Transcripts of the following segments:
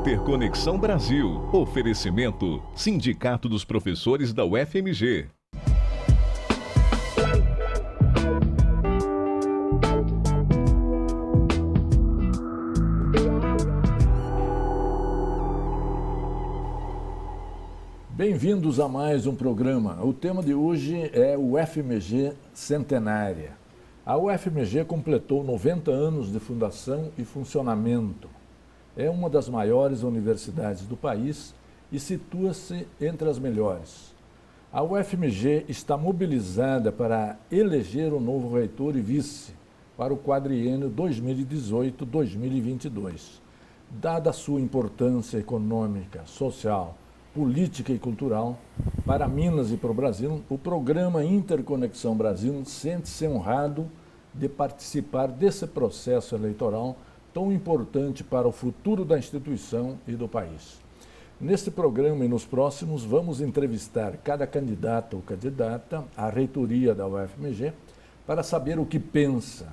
Interconexão Brasil. Oferecimento: Sindicato dos Professores da UFMG. Bem-vindos a mais um programa. O tema de hoje é o UFMG Centenária. A UFMG completou 90 anos de fundação e funcionamento. É uma das maiores universidades do país e situa-se entre as melhores. A UFMG está mobilizada para eleger o novo reitor e vice para o quadriênio 2018-2022. Dada a sua importância econômica, social, política e cultural para Minas e para o Brasil, o programa Interconexão Brasil sente-se honrado de participar desse processo eleitoral tão importante para o futuro da instituição e do país. Neste programa e nos próximos, vamos entrevistar cada candidato ou candidata à reitoria da UFMG para saber o que pensa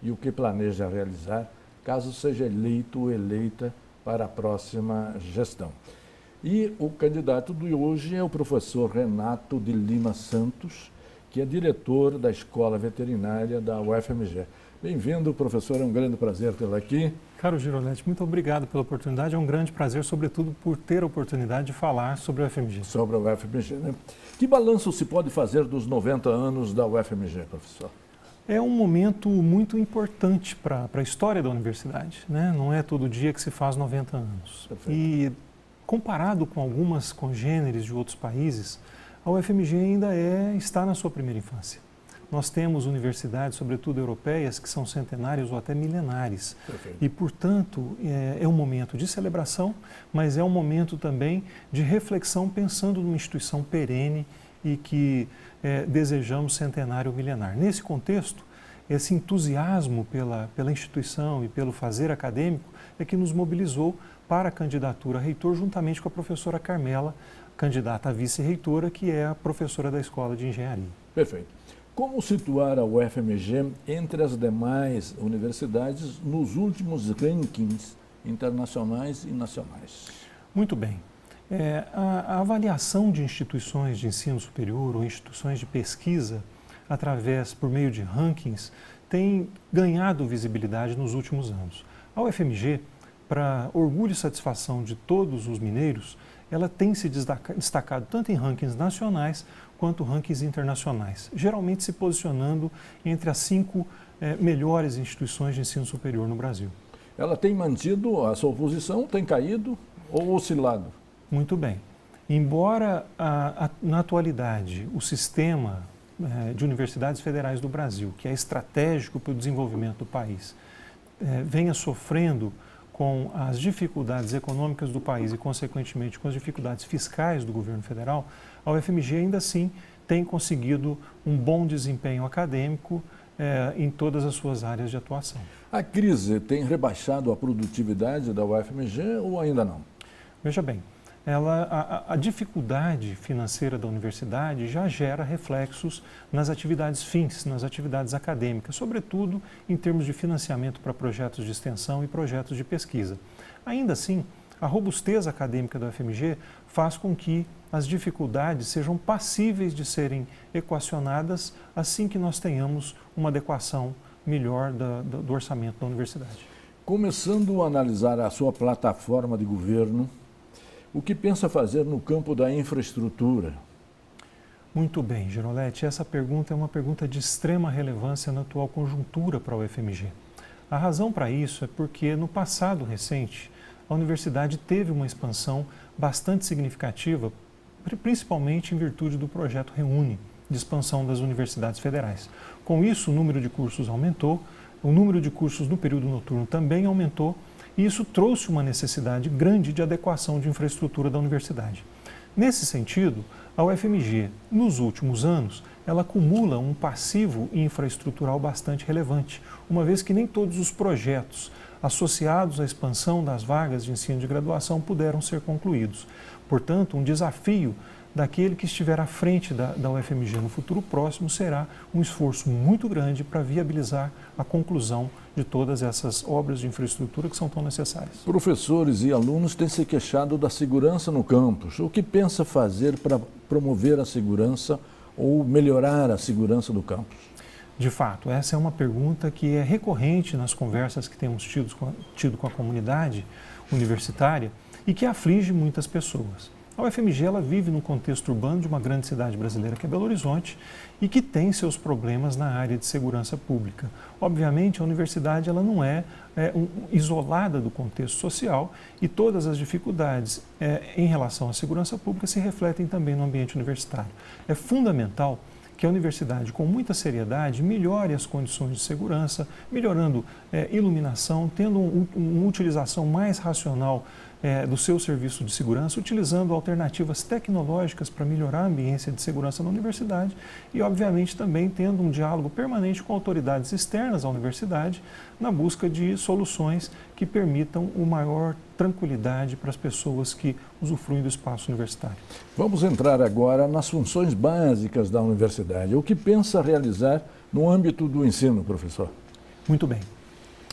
e o que planeja realizar, caso seja eleito ou eleita para a próxima gestão. E o candidato de hoje é o professor Renato de Lima Santos, que é diretor da Escola Veterinária da UFMG. Bem-vindo, professor, é um grande prazer tê-lo aqui. Caro Girolete, muito obrigado pela oportunidade, é um grande prazer, sobretudo por ter a oportunidade de falar sobre a UFMG. Sobre a UFMG, né? Que balanço se pode fazer dos 90 anos da UFMG, professor? É um momento muito importante para a história da universidade, né? Não é todo dia que se faz 90 anos. Perfeito. E comparado com algumas congêneres de outros países, a UFMG ainda está na sua primeira infância. Nós temos universidades, sobretudo europeias, que são centenárias ou até milenares. Perfeito. E, portanto, é um momento de celebração, mas é um momento também de reflexão, pensando numa instituição perene e que desejamos centenário ou milenar. Nesse contexto, esse entusiasmo pela instituição e pelo fazer acadêmico é que nos mobilizou para a candidatura a reitor, juntamente com a professora Carmela, candidata a vice-reitora, que é a professora da Escola de Engenharia. Perfeito. Como situar a UFMG entre as demais universidades nos últimos rankings internacionais e nacionais? Muito bem. A avaliação de instituições de ensino superior ou instituições de pesquisa, por meio de rankings, tem ganhado visibilidade nos últimos anos. A UFMG, para orgulho e satisfação de todos os mineiros, ela tem se destacado tanto em rankings nacionais quanto rankings internacionais, geralmente se posicionando entre as 5 melhores instituições de ensino superior no Brasil. Ela tem mantido a sua posição, tem caído ou oscilado? Muito bem. Embora na atualidade o sistema de universidades federais do Brasil, que é estratégico para o desenvolvimento do país, venha sofrendo com as dificuldades econômicas do país e, consequentemente, com as dificuldades fiscais do governo federal, a UFMG ainda assim tem conseguido um bom desempenho acadêmico em todas as suas áreas de atuação. A crise tem rebaixado a produtividade da UFMG ou ainda não? Veja bem, a dificuldade financeira da universidade já gera reflexos nas atividades fins, nas atividades acadêmicas, sobretudo em termos de financiamento para projetos de extensão e projetos de pesquisa. Ainda assim, a robustez acadêmica da UFMG faz com que as dificuldades sejam passíveis de serem equacionadas assim que nós tenhamos uma adequação melhor do orçamento da universidade. Começando a analisar a sua plataforma de governo, o que pensa fazer no campo da infraestrutura? Muito bem, Girolete. Essa pergunta é uma pergunta de extrema relevância na atual conjuntura para a UFMG. A razão para isso é porque, no passado recente, a universidade teve uma expansão bastante significativa, principalmente em virtude do projeto Reúne, de expansão das universidades federais. Com isso, o número de cursos aumentou, o número de cursos no período noturno também aumentou, e isso trouxe uma necessidade grande de adequação de infraestrutura da universidade. Nesse sentido, a UFMG, nos últimos anos, ela acumula um passivo infraestrutural bastante relevante, uma vez que nem todos os projetos associados à expansão das vagas de ensino de graduação puderam ser concluídos. Portanto, um desafio daquele que estiver à frente da UFMG no futuro próximo será um esforço muito grande para viabilizar a conclusão de todas essas obras de infraestrutura que são tão necessárias. Professores e alunos têm se queixado da segurança no campus. O que pensa fazer para promover a segurança ou melhorar a segurança do campus? De fato, essa é uma pergunta que é recorrente nas conversas que temos tido com a comunidade universitária e que aflige muitas pessoas. A UFMG ela vive no contexto urbano de uma grande cidade brasileira que é Belo Horizonte e que tem seus problemas na área de segurança pública. Obviamente, a universidade ela não é isolada do contexto social e todas as dificuldades em relação à segurança pública se refletem também no ambiente universitário. É fundamental que a universidade, com muita seriedade, melhore as condições de segurança, melhorando iluminação, tendo uma utilização mais racional do seu serviço de segurança, utilizando alternativas tecnológicas para melhorar a ambiência de segurança na universidade e, obviamente, também tendo um diálogo permanente com autoridades externas à universidade na busca de soluções que permitam uma maior tranquilidade para as pessoas que usufruem do espaço universitário. Vamos entrar agora nas funções básicas da universidade. O que pensa realizar no âmbito do ensino, professor? Muito bem.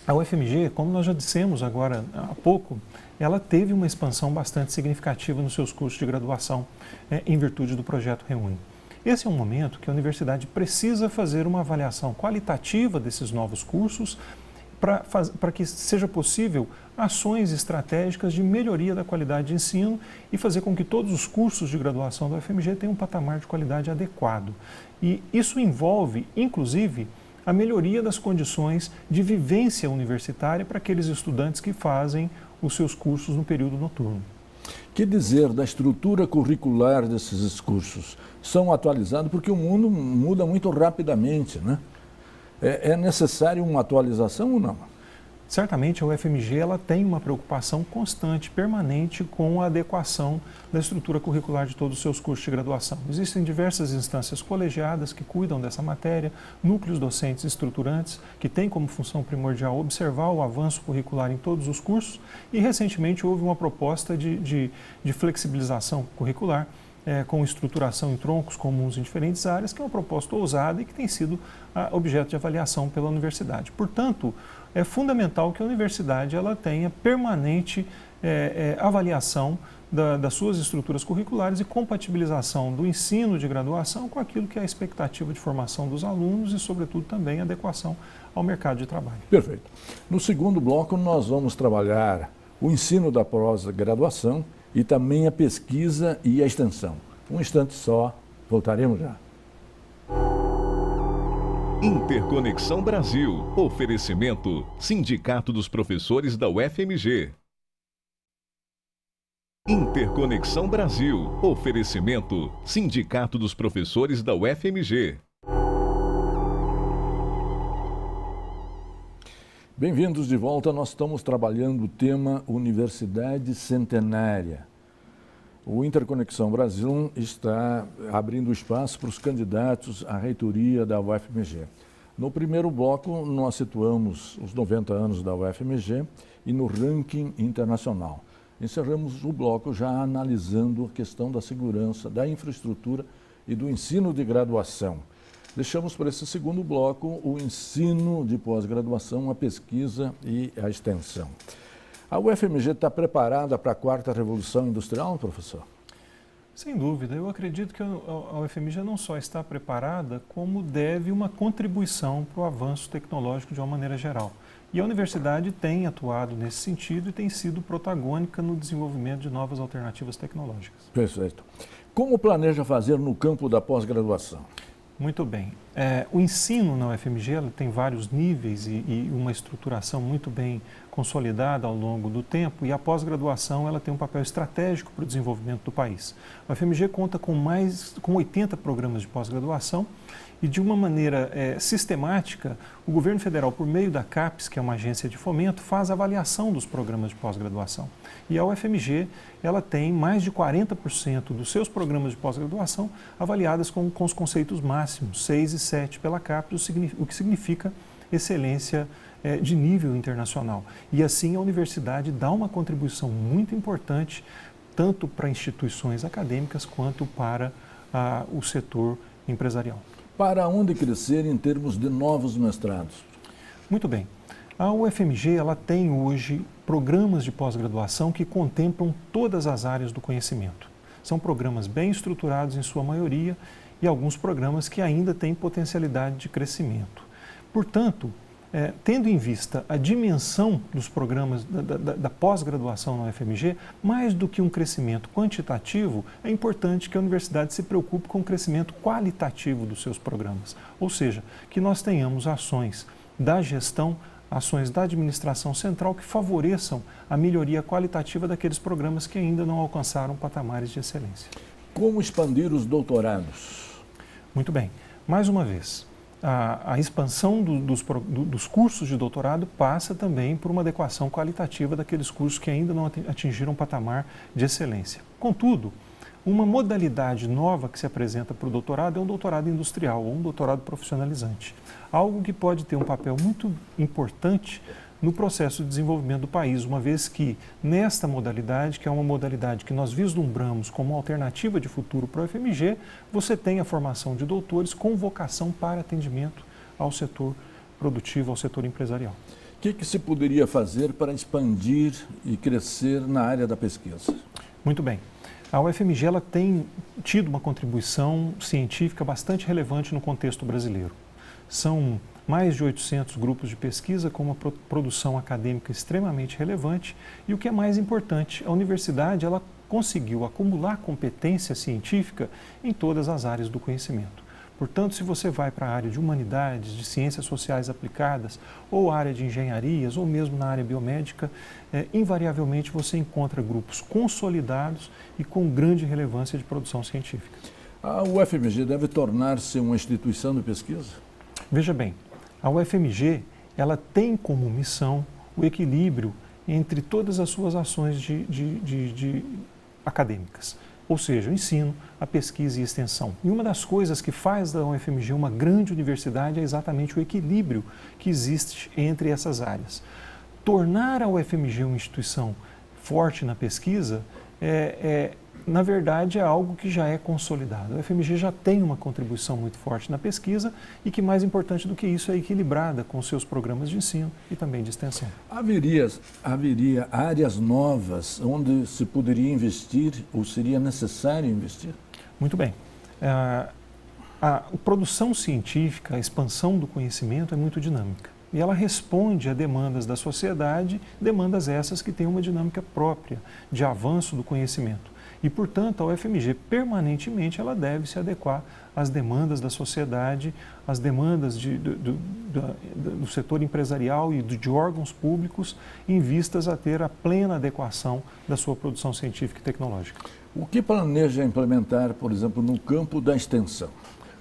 A UFMG, como nós já dissemos agora há pouco, ela teve uma expansão bastante significativa nos seus cursos de graduação em virtude do projeto Reúne. Esse é um momento que a universidade precisa fazer uma avaliação qualitativa desses novos cursos para que seja possível ações estratégicas de melhoria da qualidade de ensino e fazer com que todos os cursos de graduação da UFMG tenham um patamar de qualidade adequado. E isso envolve, inclusive, a melhoria das condições de vivência universitária para aqueles estudantes que fazem os seus cursos no período noturno. Que dizer da estrutura curricular desses cursos? São atualizados porque o mundo muda muito rapidamente, né? É necessário uma atualização ou não? Certamente a UFMG ela tem uma preocupação constante, permanente com a adequação da estrutura curricular de todos os seus cursos de graduação. Existem diversas instâncias colegiadas que cuidam dessa matéria, núcleos docentes estruturantes que têm como função primordial observar o avanço curricular em todos os cursos e recentemente houve uma proposta de flexibilização curricular com estruturação em troncos comuns em diferentes áreas, que é uma proposta ousada e que tem sido objeto de avaliação pela universidade. Portanto, é fundamental que a universidade ela tenha permanente avaliação das suas estruturas curriculares e compatibilização do ensino de graduação com aquilo que é a expectativa de formação dos alunos e, sobretudo, também adequação ao mercado de trabalho. Perfeito. No segundo bloco, nós vamos trabalhar o ensino da pós-graduação e também a pesquisa e a extensão. Um instante só, voltaremos já. Interconexão Brasil. Oferecimento Sindicato dos Professores da UFMG. Interconexão Brasil. Oferecimento Sindicato dos Professores da UFMG. Bem-vindos de volta. Nós estamos trabalhando o tema Universidade Centenária. O Interconexão Brasil está abrindo espaço para os candidatos à reitoria da UFMG. No primeiro bloco, nós situamos os 90 anos da UFMG e no ranking internacional. Encerramos o bloco já analisando a questão da segurança, da infraestrutura e do ensino de graduação. Deixamos para esse segundo bloco o ensino de pós-graduação, a pesquisa e a extensão. A UFMG está preparada para a quarta revolução industrial, professor? Sem dúvida. Eu acredito que a UFMG não só está preparada, como deve uma contribuição para o avanço tecnológico de uma maneira geral. E a universidade tem atuado nesse sentido e tem sido protagônica no desenvolvimento de novas alternativas tecnológicas. Perfeito. Como planeja fazer no campo da pós-graduação? Muito bem. O ensino na UFMG tem vários níveis e uma estruturação muito bem consolidada ao longo do tempo e a pós-graduação ela tem um papel estratégico para o desenvolvimento do país. A UFMG conta com 80 programas de pós-graduação e de uma maneira sistemática, o governo federal, por meio da CAPES, que é uma agência de fomento, faz avaliação dos programas de pós-graduação. E a UFMG ela tem mais de 40% dos seus programas de pós-graduação avaliadas com os conceitos máximos, 6 e 7 pela CAPES, o que significa excelência de nível internacional. E assim a universidade dá uma contribuição muito importante tanto para instituições acadêmicas quanto para o setor empresarial. Para onde crescer em termos de novos mestrados? Muito bem. A UFMG ela tem hoje programas de pós-graduação que contemplam todas as áreas do conhecimento. São programas bem estruturados em sua maioria e alguns programas que ainda têm potencialidade de crescimento. Portanto, tendo em vista a dimensão dos programas da pós-graduação na UFMG, mais do que um crescimento quantitativo, é importante que a universidade se preocupe com o crescimento qualitativo dos seus programas. Ou seja, que nós tenhamos ações da gestão, ações da administração central que favoreçam a melhoria qualitativa daqueles programas que ainda não alcançaram patamares de excelência. Como expandir os doutorados? Muito bem. Mais uma vez, a expansão dos cursos de doutorado passa também por uma adequação qualitativa daqueles cursos que ainda não atingiram patamar de excelência. Contudo, uma modalidade nova que se apresenta para o doutorado é um doutorado industrial ou um doutorado profissionalizante. Algo que pode ter um papel muito importante no processo de desenvolvimento do país, uma vez que nesta modalidade, que é uma modalidade que nós vislumbramos como alternativa de futuro para o UFMG, você tem a formação de doutores com vocação para atendimento ao setor produtivo, ao setor empresarial. O que se poderia fazer para expandir e crescer na área da pesquisa? Muito bem. A UFMG ela tem tido uma contribuição científica bastante relevante no contexto brasileiro. São mais de 800 grupos de pesquisa com uma produção acadêmica extremamente relevante e o que é mais importante, a universidade ela conseguiu acumular competência científica em todas as áreas do conhecimento. Portanto, se você vai para a área de humanidades, de ciências sociais aplicadas, ou área de engenharias, ou mesmo na área biomédica, invariavelmente você encontra grupos consolidados e com grande relevância de produção científica. A UFMG deve tornar-se uma instituição de pesquisa? Veja bem, a UFMG ela tem como missão o equilíbrio entre todas as suas ações acadêmicas, ou seja, o ensino, a pesquisa e a extensão. E uma das coisas que faz da UFMG uma grande universidade é exatamente o equilíbrio que existe entre essas áreas. Tornar a UFMG uma instituição forte na pesquisa na verdade, é algo que já é consolidado. A UFMG já tem uma contribuição muito forte na pesquisa e que, mais importante do que isso, é equilibrada com seus programas de ensino e também de extensão. Haveria áreas novas onde se poderia investir ou seria necessário investir? Muito bem. A produção científica, a expansão do conhecimento é muito dinâmica. E ela responde a demandas da sociedade, demandas essas que têm uma dinâmica própria de avanço do conhecimento. E, portanto, a UFMG permanentemente ela deve se adequar às demandas da sociedade, às demandas do setor empresarial e de órgãos públicos em vistas a ter a plena adequação da sua produção científica e tecnológica. O que planeja implementar, por exemplo, no campo da extensão?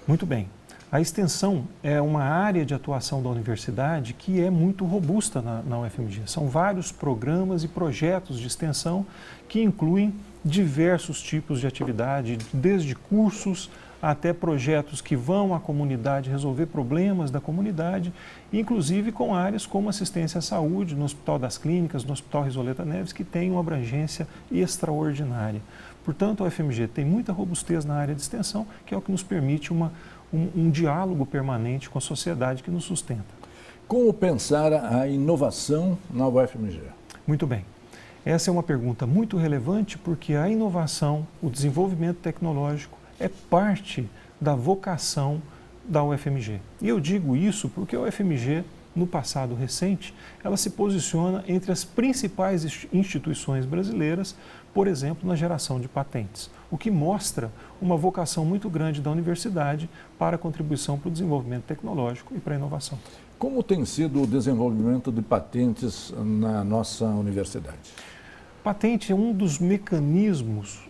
Muito bem. A extensão é uma área de atuação da universidade que é muito robusta na UFMG. São vários programas e projetos de extensão que incluem diversos tipos de atividade, desde cursos até projetos que vão à comunidade resolver problemas da comunidade, inclusive com áreas como assistência à saúde, no Hospital das Clínicas, no Hospital Risoleta Neves, que tem uma abrangência extraordinária. Portanto, a UFMG tem muita robustez na área de extensão, que é o que nos permite um diálogo permanente com a sociedade que nos sustenta. Como pensar a inovação na UFMG? Muito bem. Essa é uma pergunta muito relevante porque a inovação, o desenvolvimento tecnológico é parte da vocação da UFMG. E eu digo isso porque a UFMG, no passado recente, ela se posiciona entre as principais instituições brasileiras, por exemplo, na geração de patentes, o que mostra uma vocação muito grande da universidade para a contribuição para o desenvolvimento tecnológico e para a inovação. Como tem sido o desenvolvimento de patentes na nossa universidade? Patente é um dos mecanismos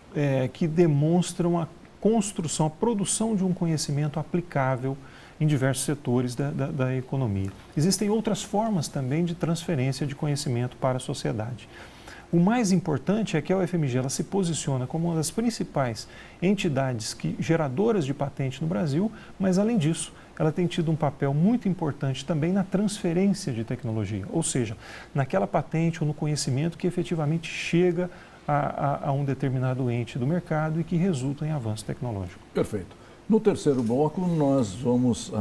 que demonstram a construção, a produção de um conhecimento aplicável em diversos setores da economia. Existem outras formas também de transferência de conhecimento para a sociedade. O mais importante é que a UFMG ela se posiciona como uma das principais entidades geradoras de patente no Brasil, mas além disso, ela tem tido um papel muito importante também na transferência de tecnologia, ou seja, naquela patente ou no conhecimento que efetivamente chega a um determinado ente do mercado e que resultam em avanço tecnológico. Perfeito. No terceiro bloco, nós vamos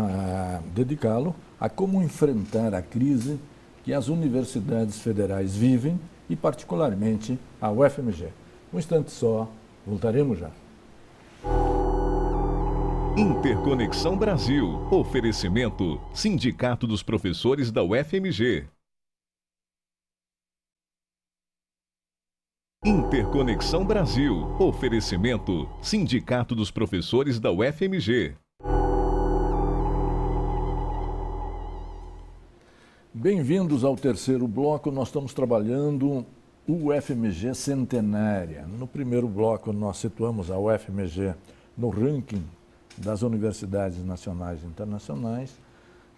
dedicá-lo a como enfrentar a crise que as universidades federais vivem e, particularmente, a UFMG. Um instante só, voltaremos já. Interconexão Brasil. Oferecimento: Sindicato dos Professores da UFMG. Interconexão Brasil. Oferecimento: Sindicato dos Professores da UFMG. Bem-vindos ao terceiro bloco. Nós estamos trabalhando UFMG Centenária. No primeiro bloco, nós situamos a UFMG no ranking das universidades nacionais e internacionais.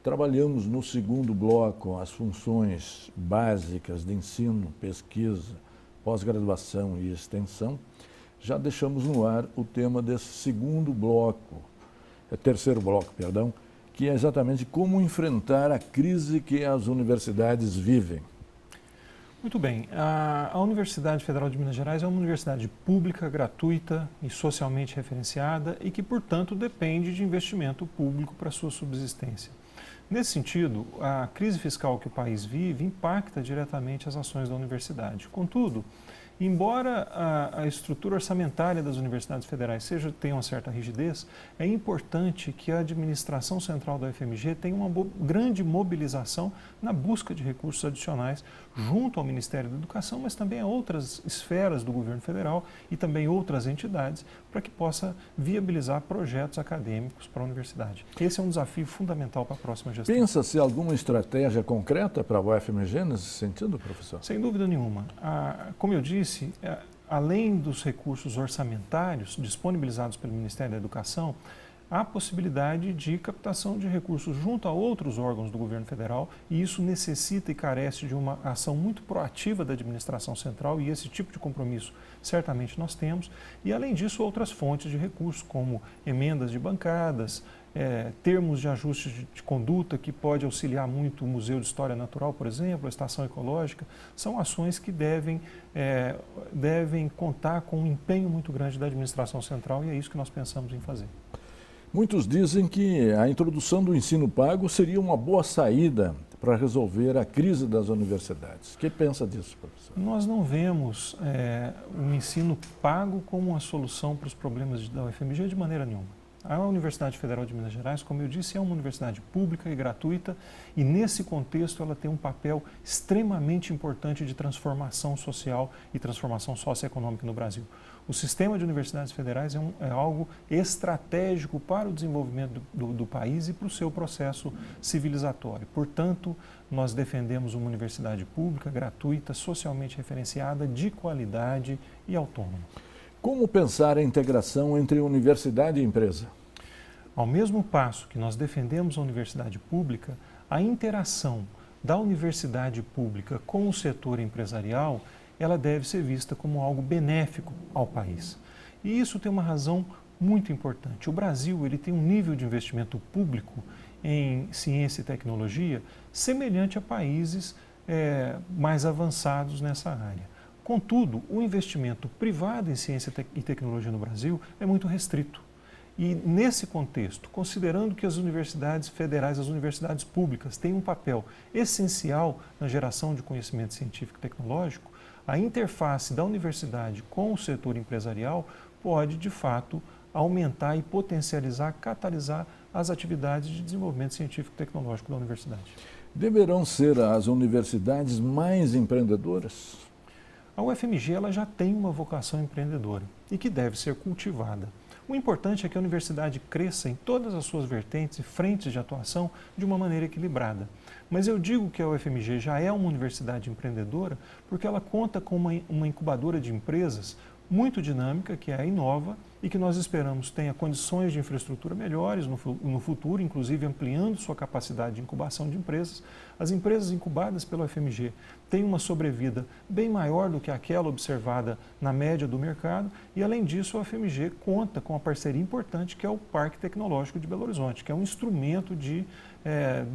Trabalhamos no segundo bloco as funções básicas de ensino, pesquisa, pós-graduação e extensão. Já deixamos no ar o tema desse terceiro bloco, que é exatamente como enfrentar a crise que as universidades vivem. Muito bem. A Universidade Federal de Minas Gerais é uma universidade pública, gratuita e socialmente referenciada e que, portanto, depende de investimento público para sua subsistência. Nesse sentido, a crise fiscal que o país vive impacta diretamente as ações da universidade. Contudo, embora a estrutura orçamentária das universidades federais tenha uma certa rigidez, é importante que a administração central da UFMG tenha uma grande mobilização na busca de recursos adicionais junto ao Ministério da Educação, mas também a outras esferas do governo federal e também outras entidades, para que possa viabilizar projetos acadêmicos para a universidade. Esse é um desafio fundamental para a próxima gestão. Pensa-se alguma estratégia concreta para a UFMG nesse sentido, professor? Sem dúvida nenhuma. Como eu disse, além dos recursos orçamentários disponibilizados pelo Ministério da Educação, há possibilidade de captação de recursos junto a outros órgãos do governo federal, e isso necessita e carece de uma ação muito proativa da administração central, e esse tipo de compromisso certamente nós temos. E, além disso, outras fontes de recursos, como emendas de bancadas, termos de ajuste de conduta, que pode auxiliar muito o Museu de História Natural, por exemplo, a Estação Ecológica, são ações que devem contar com um empenho muito grande da administração central, e é isso que nós pensamos em fazer. Muitos dizem que a introdução do ensino pago seria uma boa saída para resolver a crise das universidades. O que pensa disso, professor? Nós não vemos o ensino pago como uma solução para os problemas da UFMG de maneira nenhuma. A Universidade Federal de Minas Gerais, como eu disse, é uma universidade pública e gratuita, e nesse contexto ela tem um papel extremamente importante de transformação social e transformação socioeconômica no Brasil. O sistema de universidades federais é algo estratégico para o desenvolvimento do país e para o seu processo civilizatório. Portanto, nós defendemos uma universidade pública, gratuita, socialmente referenciada, de qualidade e autônoma. Como pensar a integração entre universidade e empresa? Ao mesmo passo que nós defendemos a universidade pública, a interação da universidade pública com o setor empresarial, ela deve ser vista como algo benéfico ao país. E isso tem uma razão muito importante. O Brasil ele tem um nível de investimento público em ciência e tecnologia semelhante a países mais avançados nessa área. Contudo, o investimento privado em ciência e tecnologia no Brasil é muito restrito. E, nesse contexto, considerando que as universidades federais, as universidades públicas, têm um papel essencial na geração de conhecimento científico e tecnológico, a interface da universidade com o setor empresarial pode, de fato, aumentar e potencializar, catalisar as atividades de desenvolvimento científico e tecnológico da universidade. Deverão ser as universidades mais empreendedoras? A UFMG ela já tem uma vocação empreendedora e que deve ser cultivada. O importante é que a universidade cresça em todas as suas vertentes e frentes de atuação de uma maneira equilibrada. Mas eu digo que a UFMG já é uma universidade empreendedora porque ela conta com uma incubadora de empresas muito dinâmica, que é a Inova, e que nós esperamos tenha condições de infraestrutura melhores no futuro, inclusive ampliando sua capacidade de incubação de empresas. As empresas incubadas pelo FMG têm uma sobrevida bem maior do que aquela observada na média do mercado e, além disso, o FMG conta com uma parceria importante que é o Parque Tecnológico de Belo Horizonte, que é um instrumento de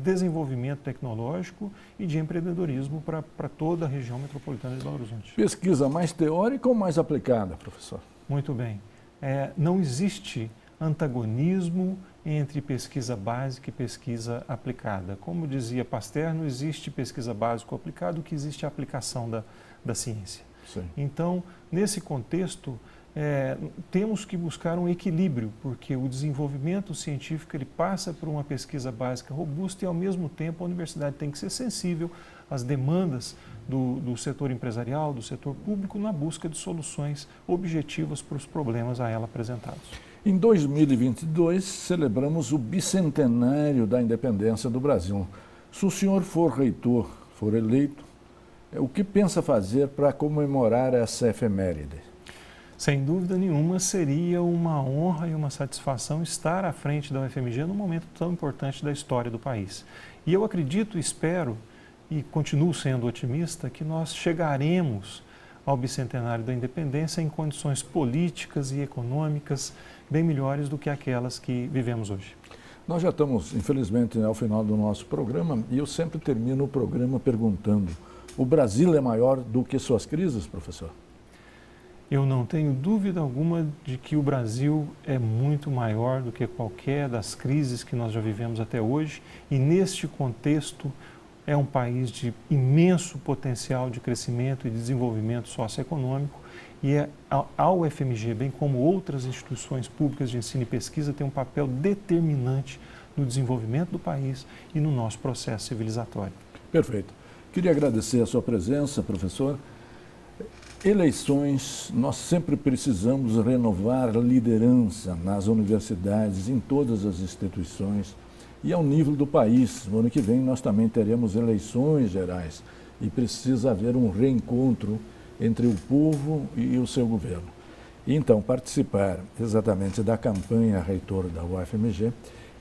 desenvolvimento tecnológico e de empreendedorismo para toda a região metropolitana de Belo Horizonte. Pesquisa mais teórica ou mais aplicada, professor? Muito bem. Não existe antagonismo entre pesquisa básica e pesquisa aplicada. Como dizia Pasteur, não existe pesquisa básica ou aplicada, o que existe é a aplicação da ciência. Sim. Então, nesse contexto, temos que buscar um equilíbrio, porque o desenvolvimento científico ele passa por uma pesquisa básica robusta e, ao mesmo tempo, a universidade tem que ser sensível às demandas do setor empresarial, do setor público, na busca de soluções objetivas para os problemas a ela apresentados. Em 2022, celebramos o bicentenário da independência do Brasil. Se o senhor for reitor, for eleito, o que pensa fazer para comemorar essa efeméride? Sem dúvida nenhuma, seria uma honra e uma satisfação estar à frente da UFMG num momento tão importante da história do país. E eu acredito, espero e continuo sendo otimista que nós chegaremos ao bicentenário da independência em condições políticas e econômicas bem melhores do que aquelas que vivemos hoje. Nós já estamos, infelizmente, ao final do nosso programa e eu sempre termino o programa perguntando: o Brasil é maior do que suas crises, professor? Eu não tenho dúvida alguma de que o Brasil é muito maior do que qualquer das crises que nós já vivemos até hoje e, neste contexto, é um país de imenso potencial de crescimento e desenvolvimento socioeconômico e a UFMG, bem como outras instituições públicas de ensino e pesquisa, tem um papel determinante no desenvolvimento do país e no nosso processo civilizatório. Perfeito. Queria agradecer a sua presença, professor. Eleições, nós sempre precisamos renovar a liderança nas universidades, em todas as instituições e ao nível do país. No ano que vem nós também teremos eleições gerais e precisa haver um reencontro entre o povo e o seu governo. Então, participar exatamente da campanha reitor da UFMG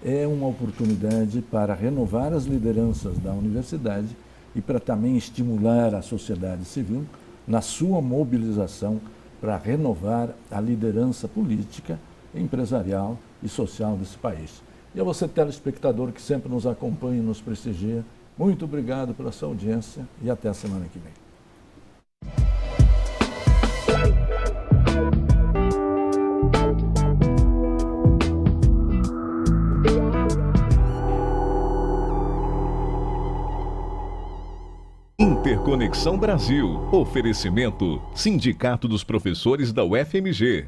é uma oportunidade para renovar as lideranças da universidade e para também estimular a sociedade civil na sua mobilização para renovar a liderança política, empresarial e social desse país. E a você, telespectador, que sempre nos acompanha e nos prestigia, muito obrigado pela sua audiência e até a semana que vem. Interconexão Brasil. Oferecimento: Sindicato dos Professores da UFMG.